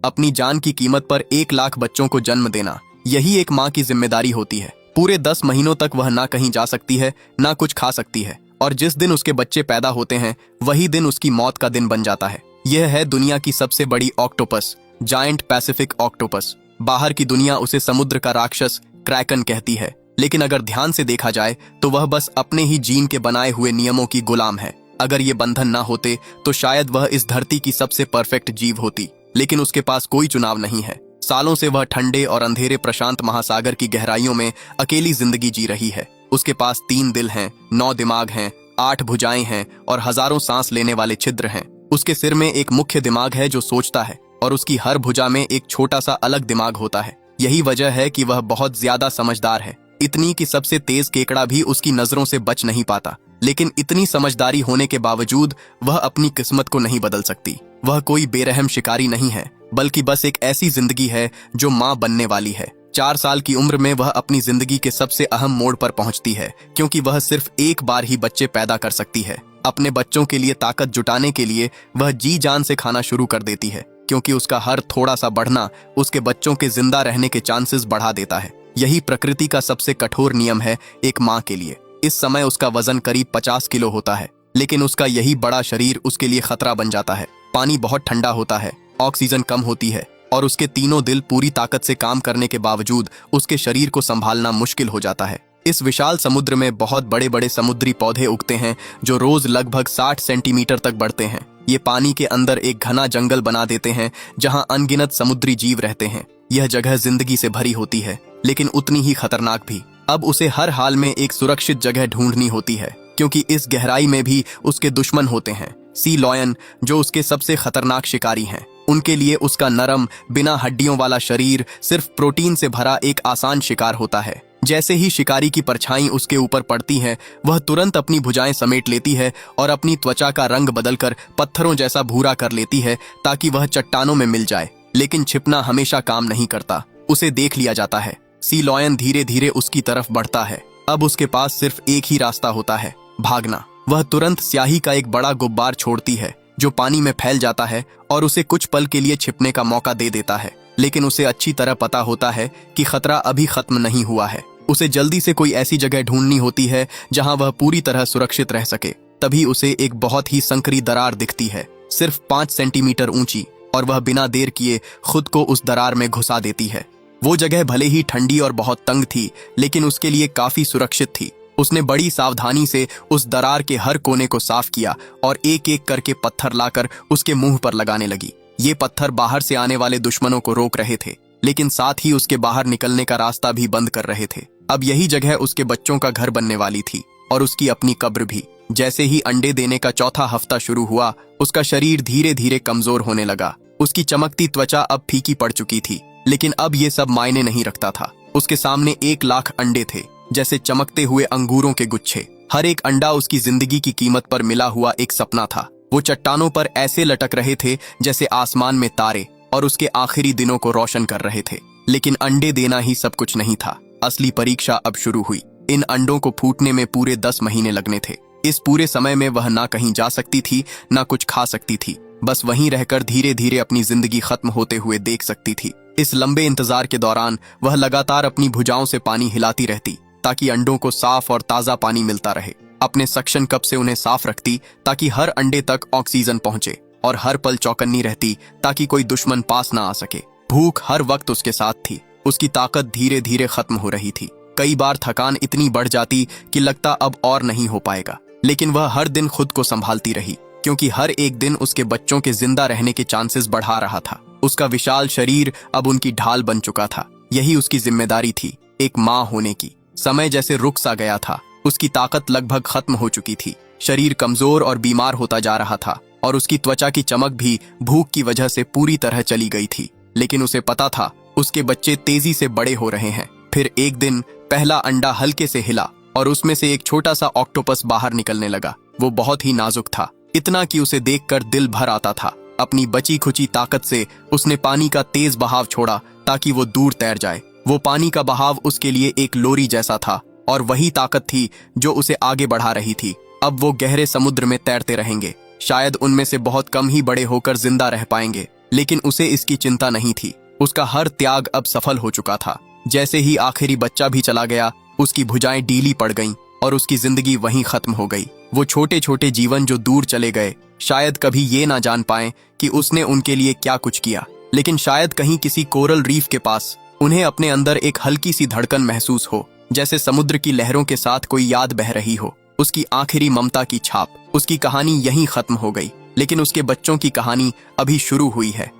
अपनी जान की कीमत पर 1 लाख बच्चों को जन्म देना, यही एक माँ की जिम्मेदारी होती है। पूरे 10 महीनों तक वह ना कहीं जा सकती है, ना कुछ खा सकती है, और जिस दिन उसके बच्चे पैदा होते हैं वही दिन उसकी मौत का दिन बन जाता है। यह है दुनिया की सबसे बड़ी ऑक्टोपस, जायंट पैसिफिक ऑक्टोपस। बाहर की दुनिया उसे समुद्र का राक्षस क्रैकन कहती है, लेकिन अगर ध्यान से देखा जाए तो वह बस अपने ही जीन के बनाए हुए नियमों की गुलाम है। अगर ये बंधन ना होते तो शायद वह इस धरती की सबसे परफेक्ट जीव होती, लेकिन उसके पास कोई चुनाव नहीं है। सालों से वह ठंडे और अंधेरे प्रशांत महासागर की गहराइयों में अकेली जिंदगी जी रही है। उसके पास 3 दिल हैं, 9 दिमाग हैं, 8 भुजाएं हैं और हजारों सांस लेने वाले छिद्र हैं। उसके सिर में एक मुख्य दिमाग है जो सोचता है, और उसकी हर भुजा में एक छोटा सा अलग दिमाग होता है। यही वजह है कि वह बहुत ज्यादा समझदार है, इतनी कि सबसे तेज केकड़ा भी उसकी नजरों से बच नहीं पाता। लेकिन इतनी समझदारी होने के बावजूद वह अपनी किस्मत को नहीं बदल सकती। वह कोई बेरहम शिकारी नहीं है, बल्कि बस एक ऐसी जिंदगी है जो माँ बनने वाली है। 4 साल की उम्र में वह अपनी जिंदगी के सबसे अहम मोड़ पर पहुंचती है, क्योंकि वह सिर्फ एक बार ही बच्चे पैदा कर सकती है। अपने बच्चों के लिए ताकत जुटाने के लिए वह जी जान से खाना शुरू कर देती है, क्योंकि उसका हर थोड़ा सा बढ़ना उसके बच्चों के जिंदा रहने के चांसेस बढ़ा देता है। यही प्रकृति का सबसे कठोर नियम है एक माँ के लिए। इस समय उसका वजन करीब 50 किलो होता है, लेकिन उसका यही बड़ा शरीर उसके लिए खतरा बन जाता है। पानी बहुत ठंडा होता है, ऑक्सीजन कम होती है, और उसके तीनों दिल पूरी ताकत से काम करने के बावजूद उसके शरीर को संभालना मुश्किल हो जाता है। इस विशाल समुद्र में बहुत बड़े बड़े समुद्री पौधे उगते हैं जो रोज लगभग 60 सेंटीमीटर तक बढ़ते हैं। ये पानी के अंदर एक घना जंगल बना देते हैं जहां अनगिनत समुद्री जीव रहते हैं। यह जगह जिंदगी से भरी होती है, लेकिन उतनी ही खतरनाक भी। अब उसे हर हाल में एक सुरक्षित जगह ढूंढनी होती है, क्योंकि इस गहराई में भी उसके दुश्मन होते हैं, सी लॉयन, जो उसके सबसे खतरनाक शिकारी हैं। उनके लिए उसका नरम, बिना हड्डियों वाला शरीर सिर्फ प्रोटीन से भरा एक आसान शिकार होता है। जैसे ही शिकारी की परछाई उसके ऊपर पड़ती है, वह तुरंत अपनी भुजाएं समेट लेती है और अपनी त्वचा का रंग बदलकर पत्थरों जैसा भूरा कर लेती है, ताकि वह चट्टानों में मिल जाए। लेकिन छिपना हमेशा काम नहीं करता, उसे देख लिया जाता है। सी लॉयन धीरे धीरे उसकी तरफ बढ़ता है। अब उसके पास सिर्फ एक ही रास्ता होता है, भागना। वह तुरंत स्याही का एक बड़ा गुब्बार छोड़ती है जो पानी में फैल जाता है और उसे कुछ पल के लिए छिपने का मौका दे देता है। लेकिन उसे अच्छी तरह पता होता है कि खतरा अभी खत्म नहीं हुआ है। उसे जल्दी से कोई ऐसी जगह ढूंढनी होती है जहां वह पूरी तरह सुरक्षित रह सके। तभी उसे एक बहुत ही संकरी दरार दिखती है, सिर्फ 5 सेंटीमीटर ऊंची, और वह बिना देर किए खुद को उस दरार में घुसा देती है। वो जगह भले ही ठंडी और बहुत तंग थी, लेकिन उसके लिए काफी सुरक्षित थी। उसने बड़ी सावधानी से उस दरार के हर कोने को साफ किया और एक एक करके पत्थर लाकर उसके मुंह पर लगाने लगी। ये पत्थर बाहर से आने वाले दुश्मनों को रोक रहे थे, लेकिन साथ ही उसके बाहर निकलने का रास्ता भी बंद कर रहे थे। अब यही जगह उसके बच्चों का घर बनने वाली थी, और उसकी अपनी कब्र भी। जैसे ही अंडे देने का चौथा हफ्ता शुरू हुआ, उसका शरीर धीरे धीरे कमजोर होने लगा। उसकी चमकती त्वचा अब फीकी पड़ चुकी थी, लेकिन अब ये सब मायने नहीं रखता था। उसके सामने 1 लाख अंडे थे, जैसे चमकते हुए अंगूरों के गुच्छे। हर एक अंडा उसकी जिंदगी की कीमत पर मिला हुआ एक सपना था। वो चट्टानों पर ऐसे लटक रहे थे जैसे आसमान में तारे, और उसके आखिरी दिनों को रोशन कर रहे थे। लेकिन अंडे देना ही सब कुछ नहीं था। असली परीक्षा अब शुरू हुई। इन अंडों को फूटने में पूरे 10 महीने लगने थे। इस पूरे समय में वह ना कहीं जा सकती थी, ना कुछ खा सकती थी। बस वहीं रहकर धीरे धीरे अपनी जिंदगी खत्म होते हुए देख सकती थी। इस लंबे इंतजार के दौरान वह लगातार अपनी भुजाओं से पानी हिलाती रहती, ताकि अंडों को साफ और ताजा पानी मिलता रहे। अपने सक्शन कप से उन्हें साफ रखती ताकि हर अंडे तक ऑक्सीजन पहुंचे, और हर पल चौकन्नी रहती ताकि कोई दुश्मन पास ना आ सके। भूख हर वक्त उसके साथ थी। उसकी ताकत धीरे धीरे खत्म हो रही थी। कई बार थकान इतनी बढ़ जाती कि लगता अब और नहीं हो पाएगा, लेकिन वह हर दिन खुद को संभालती रही, क्योंकि हर एक दिन उसके बच्चों के जिंदा रहने के चांसेस बढ़ा रहा था। उसका विशाल शरीर अब उनकी ढाल बन चुका था। यही उसकी जिम्मेदारी थी, एक माँ होने की। समय जैसे रुक सा गया था। उसकी ताकत लगभग खत्म हो चुकी थी। शरीर कमजोर और बीमार होता जा रहा था, और उसकी त्वचा की चमक भी भूख की वजह से पूरी तरह चली गई थी। लेकिन उसे पता था उसके बच्चे तेजी से बड़े हो रहे हैं। फिर एक दिन पहला अंडा हल्के से हिला और उसमें से एक छोटा सा ऑक्टोपस बाहर निकलने लगा। वो बहुत ही नाजुक था, इतना कि उसे देखकर दिल भर आता था। अपनी बची खुची ताकत से उसने पानी का तेज बहाव छोड़ा ताकि वो दूर तैर जाए। वो पानी का बहाव उसके लिए एक लोरी जैसा था, और वही ताकत थी जो उसे आगे बढ़ा रही थी। अब वो गहरे समुद्र में तैरते रहेंगे। शायद उनमें से बहुत कम ही बड़े होकर जिंदा रह पाएंगे, लेकिन उसे इसकी चिंता नहीं थी। उसका हर त्याग अब सफल हो चुका था। जैसे ही आखिरी बच्चा भी चला गया, उसकी भुजाएं ढीली पड़ गईं और उसकी जिंदगी वहीं खत्म हो गई। वो छोटे छोटे जीवन जो दूर चले गए, शायद कभी ये ना जान पाए कि उसने उनके लिए क्या कुछ किया, लेकिन शायद कहीं किसी कोरल रीफ के पास उन्हें अपने अंदर एक हल्की सी धड़कन महसूस हो, जैसे समुद्र की लहरों के साथ कोई याद बह रही हो। उसकी आखिरी ममता की छाप। उसकी कहानी यहीं खत्म हो गई, लेकिन उसके बच्चों की कहानी अभी शुरू हुई है।